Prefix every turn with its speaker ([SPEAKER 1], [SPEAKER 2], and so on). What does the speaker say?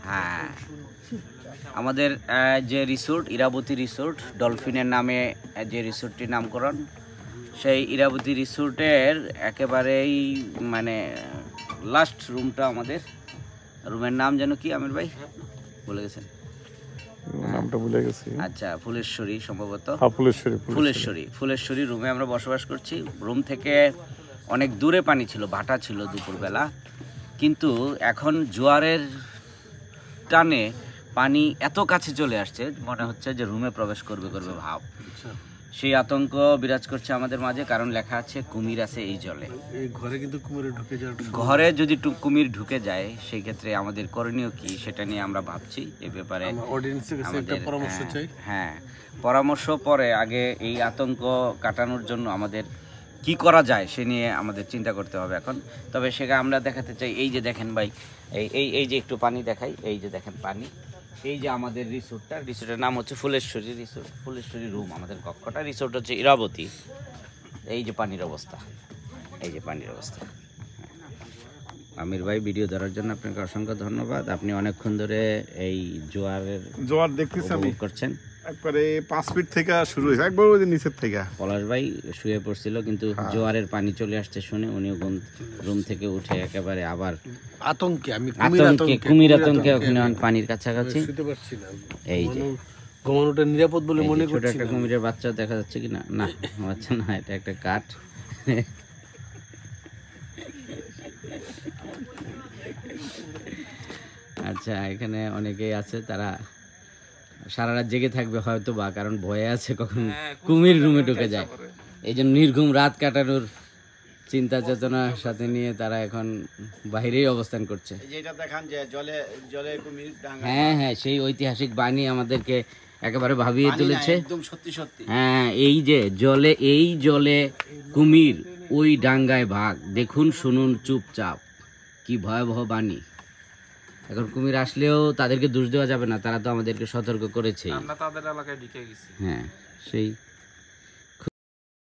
[SPEAKER 1] হ্যাঁ, আমাদের যে রিসোর্ট ইরাবতী রিসোর্ট, ডলফিনের নামে যে রিসোর্টটির নামকরণ, সেই ইরাবতী রিসোর্টের একেবারেই মানে লাস্ট রুমটা আমাদের। রুমের নাম যেন কি আমির ভাই বলে গেছেন?
[SPEAKER 2] নামটা ভুলে গেছি।
[SPEAKER 1] আচ্ছা, ফুলেশ্বরী সম্ভবত। ফুলেশ্বরী রুমে আমরা বসবাস করছি। রুম থেকে অনেক দূরে পানি ছিল, ভাটা ছিল দুপুরবেলা, কিন্তু এখন জোয়ারের টানে পানি এত কাছে চলে আসছে, মনে হচ্ছে যে রুমে প্রবেশ করবে ভাব। সেই আতঙ্ক বিরাজ করছে আমাদের মাঝে, কারণ লেখা আছে কুমির আছে এই জলে।
[SPEAKER 3] ঘরে কিন্তু
[SPEAKER 1] ঘরে যদি কুমির ঢুকে যায় সেই ক্ষেত্রে আমাদের করণীয় কি, সেটা নিয়ে আমরা ভাবছি। এ ব্যাপারে
[SPEAKER 3] পরামর্শ চাই।
[SPEAKER 1] হ্যাঁ, পরামর্শ পরে, আগে এই আতঙ্ক কাটানোর জন্য আমাদের কি করা যায় সে নিয়ে আমাদের চিন্তা করতে হবে এখন। তবে সেটা আমরা দেখাতে চাই। এই যে দেখেন ভাই, এই যে একটু পানি দেখাই, এই যে দেখেন পানি। এই যে আমাদের রিসোর্টের নাম হচ্ছে ফুলেশ্বরী রিসোর্ট, ফুলেশ্বরী রুম আমাদের কক্ষটা। রিসোর্ট হচ্ছে ইরাবতী। এই যে পানির অবস্থা, এই যে পানির অবস্থা। আমির ভাই, ভিডিও ধরার জন্য আপনাকে অসংখ্য ধন্যবাদ। আপনি অনেকক্ষণ ধরে এই জোয়ার দেখতেছেন, করছেন।
[SPEAKER 2] একবারে 5 ফিট থেকে শুরু হয়েছে, একবার ওই নিচের থেকে।
[SPEAKER 1] পলাশ ভাই শুয়ে পড়ছিল, কিন্তু জোয়ারের পানি চলে আসছে শুনে উনিও রুম থেকে উঠে একেবারে আবার কুমির আতঙ্কে ওখানে পানির কাছাকাছি। এই যে
[SPEAKER 3] ঘুমানোটা নিরাপদ বলে মনে করছি।
[SPEAKER 1] একটা কুমিরের বাচ্চা দেখা যাচ্ছে কিনা? না, বাচ্চা না, এটা একটা কাঠ। আচ্ছা, এখানে অনেকেই আছে, তারা সারা রাত জেগে থাকবে হয়তো বা, কারণ ভয়ে আছে কখন কুমির রুমে ঢুকে যায়। এই জন্য নির্ঘুম রাত কাটানোর চিন্তা চেতনার সাথে নিয়ে তারা এখন বাইরেই অবস্থান করছে। হ্যাঁ হ্যাঁ, সেই ঐতিহাসিক বাণী আমাদেরকে একেবারে ভাবিয়ে তুলেছে। হ্যাঁ, এই জলে কুমির, ওই ডাঙ্গায় ভাগ, দেখুন শুনুন চুপচাপ, কি ভয়াবহ বাণী। এখন কুমির আসলেও তাদেরকে দোষ দেওয়া যাবে না, তারা তো আমাদেরকে সতর্ক করেছে।
[SPEAKER 4] আমরা তাদের এলাকায় ঢুকে গেছি।
[SPEAKER 1] হ্যাঁ, সেই